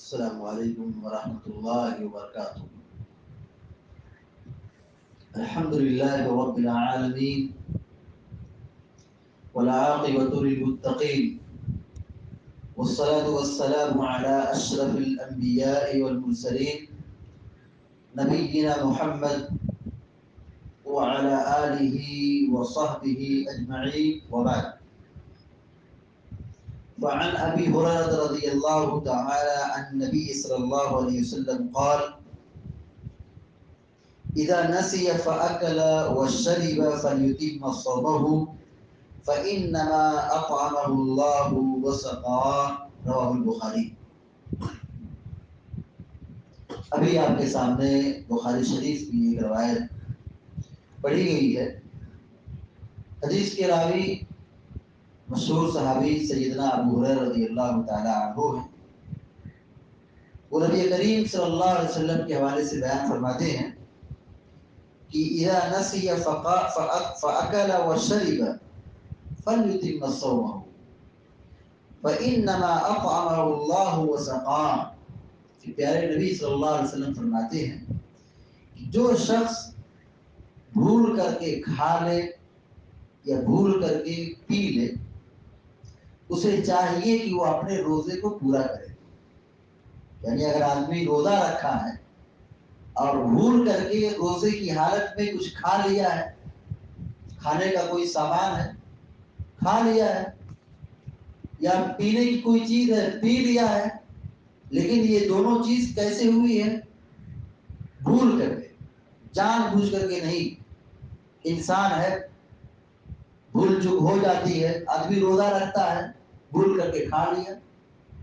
السلام علیکم ورحمۃ اللہ وبرکاتہ۔ الحمد للہ رب العالمین والعاقبۃ للمتقین والصلاة والسلام على اشرف الانبیاء والمرسلین نبینا محمد وعلى آلہ وصحبہ اجمعین وبعد۔ فعن ابی ہریرہ رضی اللہ تعالی عن النبی صلی اللہ علیہ وسلم قال اذا نسي فاكل وشرب فليتم صومه فانما اطعمه الله وسقاه رواه البخاری۔ ابھی آپ کے سامنے بخاری شریف کی ایک روایت پڑھی گئی ہے۔ حدیث کے راوی مشہور صحابی سیدنا ابو ہریرہ رضی اللہ تعالی عنہ ہیں۔ وہ نبی کریم صلی اللہ علیہ وسلم کے حوالے سے بیان فرماتے ہیں کہ اذا نسی فاکل وشرب فلیتم صومه فانما اطعمه اللہ وسقاه۔ کہ پیارے نبی صلی اللہ علیہ وسلم فرماتے ہیں کہ جو شخص بھول کر کے کھا لے یا بھول کر کے پی لے، اسے چاہیے کہ وہ اپنے روزے کو پورا کرے۔ یعنی اگر آدمی روزہ رکھا ہے اور بھول کر کے روزے کی حالت میں کچھ کھا لیا ہے، کھانے کا کوئی سامان ہے کھا لیا ہے، یا پینے کی کوئی چیز ہے پی لیا ہے، لیکن یہ دونوں چیز کیسے ہوئی ہے؟ بھول کر کے، جان بوجھ کر کے نہیں۔ انسان ہے، بھول چک ہو جاتی ہے، آدمی روزہ رکھتا ہے، بھول کر کے کھا لیا،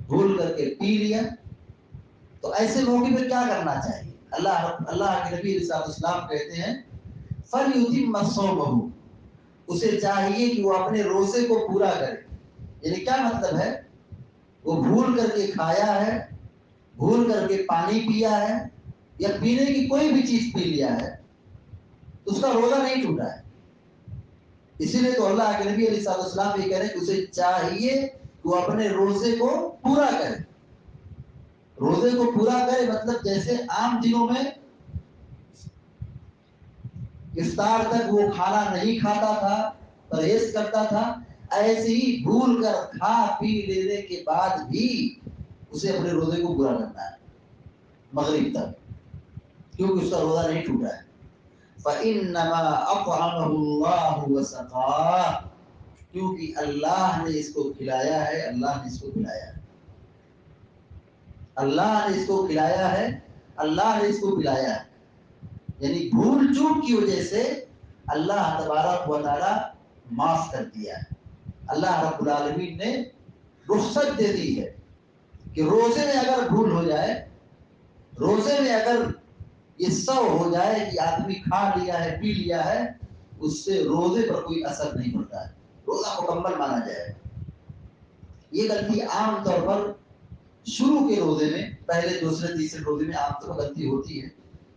بھول کر کے پی لیا، تو ایسے موقع پہ کیا کرنا چاہیے؟ اللہ کے نبی علیہ السلام کہتے ہیں فَلْيُتِمَّ صَوْمَهُ، اسے چاہیے کہ وہ اپنے روزے کو پورا کرے۔ یعنی کیا مطلب ہے؟ وہ بھول کر کے کھایا ہے، بھول کر کے پانی پیا ہے، یا پینے کی کوئی بھی چیز پی لیا ہے، تو اس کا روزہ نہیں ٹوٹا ہے۔ اسی لیے تو اللہ کے نبی علیہ السلام یہ کہہ رہے ہیں کہ اسے چاہیے کہ وہ اپنے روزے کو پورا کرے۔ روزے کو پورا کرے مطلب جیسے عام دنوں میں افطار تک وہ کھانا نہیں کھاتا تھا، پرہیز کرتا تھا، ایسے ہی بھول کر کھا پی لینے کے بعد بھی اسے اپنے روزے کو پورا کرنا ہے مغرب تک، کیونکہ اس کا روزہ نہیں ٹوٹا ہے۔ فَإِنَّمَا أَطْعَمَهُ اللَّهُ وَسَقَاهُ، کیونکہ اللہ نے اس کو کھلایا ہے، اللہ نے اس کو پلایا ہے، اللہ نے اس کو کھلایا ہے، اللہ نے اس کو پلایا ہے۔ یعنی بھول چوک کی وجہ سے اللہ تبارک و تعالی معاف کر دیا ہے۔ اللہ رب العالمین نے رخصت دے دی ہے کہ روزے میں اگر بھول ہو جائے، روزے میں اگر یہ سو ہو جائے کہ آدمی کھا لیا ہے پی لیا ہے، اس سے روزے پر کوئی اثر نہیں پڑتا ہے، روزہ مکمل مانا جائے۔ یہ غلطی عام طور پر شروع کے روزے میں، پہلے دوسرے تیسرے روزے میں عام طور پر غلطی ہوتی ہے،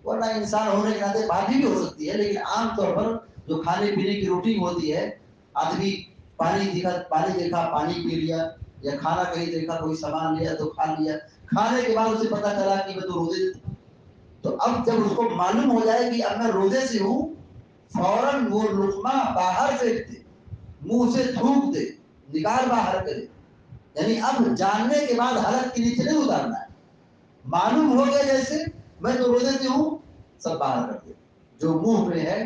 ورنہ انسان ہونے کے ناطے بات بھی ہو سکتی ہے، لیکن عام طور پر جو کھانے پینے کی روٹین ہوتی ہے، آدمی پانی دیکھا پانی پی لیا، یا کھانا کہیں دیکھا کوئی سامان لیا تو کھا لیا، کھانے کے بعد اسے پتا چلا کہ میں تو روزے تھا، تو اب جب اس کو معلوم ہو جائے کہ اب میں روزے سے ہوں، فوراً وہ لقمہ باہر پھینک دے، منہ سے تھوک دے، نکال باہر کرے۔ یعنی اب جاننے کے بعد حلق کے نیچے نہیں اتارنا ہے، معلوم ہو گیا جیسے میں تو روزے سے ہوں، سب باہر کر دے، جو منہ میں ہے،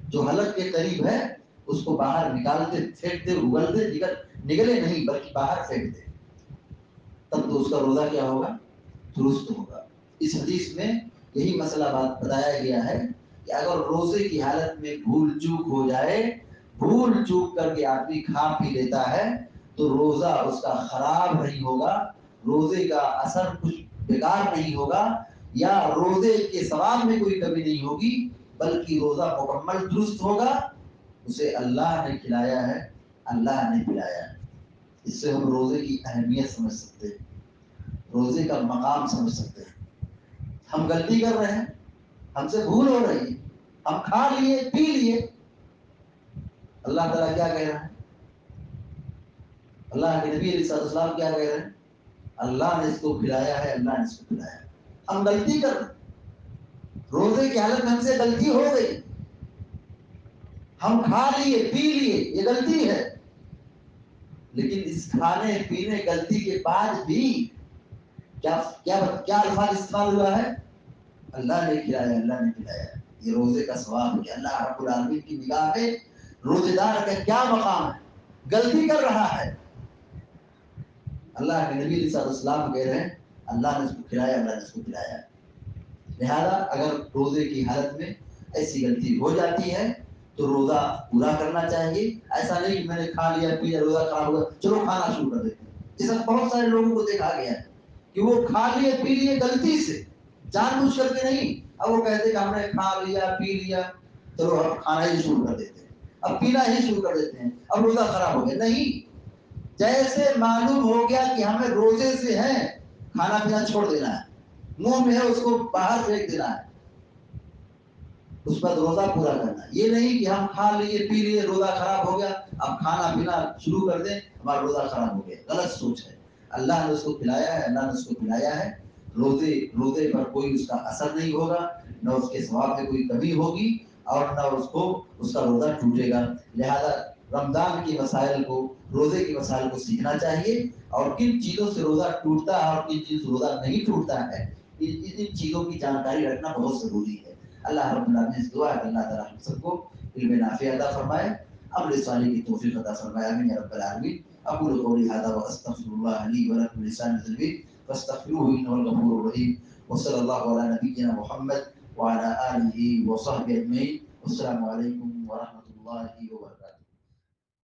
جو حلق کے قریب ہے، اس کو باہر نکال دے، پھینک دے، اگل دے، نگلے نہیں بلکہ باہر پھینک دے، تب تو اس کا روزہ کیا ہوگا؟ درست ہوگا۔ اس حدیث میں یہی مسئلہ بات بتایا گیا ہے کہ اگر روزے کی حالت میں بھول چوک ہو جائے، بھول چوک کر کے آدمی کھا پی لیتا ہے، تو روزہ اس کا خراب نہیں ہوگا، روزے کا اثر کچھ بیکار نہیں ہوگا، یا روزے کے ثواب میں کوئی کمی نہیں ہوگی، بلکہ روزہ مکمل درست ہوگا۔ اسے اللہ نے کھلایا ہے، اللہ نے پلایا ہے۔ اس سے ہم روزے کی اہمیت سمجھ سکتے ہیں، روزے کا مقام سمجھ سکتے ہیں۔ ہم غلطی کر رہے ہیں، ہم سے بھول ہو رہی ہے، ہم کھا لیے پی لیے، اللہ تعالیٰ کیا کہہ رہا ہے؟ اللہ کے نبی علیہ السلام کیا کہہ رہے ہیں اللہ نے اس کو کھلایا ہے, اللہ نے اس کو کھلایا ہے. ہم غلطی کر روزے کی حالت میں ہم سے غلطی ہو گئی, ہم کھا لیے پی لیے, یہ غلطی ہے. لیکن اس کھانے پینے غلطی کے بعد بھی کیا کیا کیا الفاظ استعمال ہوا ہے؟ اللہ نے کھلایا, اللہ نے کھلایا. یہ روزے کا ثواب ہے. اللہ رب العالمین کی نگاہ میں روزے دار کا کیا مقام ہے؟ غلطی کر رہا ہے, اللہ کے نبی علیہ السلام کہہ رہے ہیں اللہ نے اس کو کھلایا, اللہ نے اس کو کھلایا. لہذا اگر روزے کی حالت میں ایسی غلطی ہو جاتی ہے تو روزہ پورا کرنا چاہیے. ایسا نہیں کہ میں نے کھا لیا پی لیا روزہ خراب ہوا چلو کھانا شروع کر دیتے ہیں. جیسا بہت سارے لوگوں کو دیکھا گیا ہے کہ وہ کھا لیے پی لیے غلطی سے, جان بوجھ کر کے نہیں. اب وہ کہتے کہ ہم نے کھا لیا پی لیا چلو اب کھانا ہی شروع کر دیتے ہیں, اب پینا ہی شروع کر دیتے ہیں, اب روزہ خراب ہو گیا. نہیں, جیسے معلوم ہو گیا کہ ہمیں روزے سے ہے, کھانا پینا چھوڑ دینا ہے, منہ میں ہے اس کو باہر پھینک دینا ہے, اس پر روزہ پورا کرنا ہے. یہ نہیں کہ ہم کھا لیے پی لیے روزہ خراب ہو گیا اب کھانا پینا شروع کر دیں ہمارا روزہ خراب ہو گیا. غلط سوچ ہے. اللہ نے اس کو کھلایا ہے, اللہ نے اس کو پلایا ہے. روزے پر کوئی اس کا اثر نہیں ہوگا, نہ اس کے ثواب میں کوئی کمی ہوگی اور نہ اس کو اس کا روزہ ٹوٹے گا. لہذا رمضان کے مسائل کو, روزے کے مسائل کو سیکھنا چاہیے, اور کن چیزوں سے روزہ ٹوٹتا ہے اور کن چیزوں سے روزہ نہیں ٹوٹتا ہے ان چیزوں کی جانکاری رکھنا بہت ضروری ہے. اللہ رب العالمین سے دعا ہے کہ اللہ تعالیٰ ہم سب کو علم نافع عطا فرمائے, عمل صالح کی توفیق عطا فرمائے. آمین یا رب العالمین. اقول قولی هذا واستغفر الله لي ولكم ولسائر المسلمين فاستغفروه انه هو الغفور الرحيم. وصلى الله على نبينا محمد وعلى اله وصحبه اجمعين. والسلام عليكم ورحمه الله وبركاته.